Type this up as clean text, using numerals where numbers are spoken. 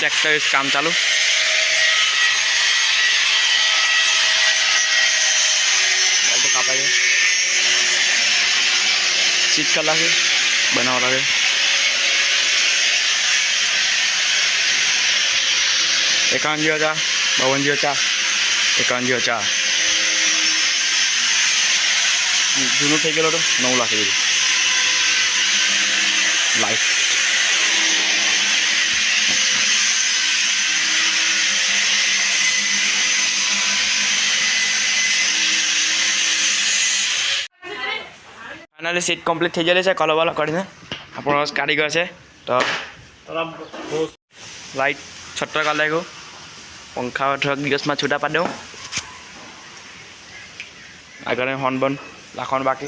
check कर काम चालू तो कापा गया चीज कर लगे बनाव लगे एकावनजी हज़ार 52 हज़ार 51 हज़ार जूनू थी गये तो 9 lakh life finally seat complete थी जाए कलर वाला कर आप कारीगर से तो लाइट छटर कर लगो पंखा धरक गियस में छूटा पा दो आगे हॉर्न बन लाखन बाकी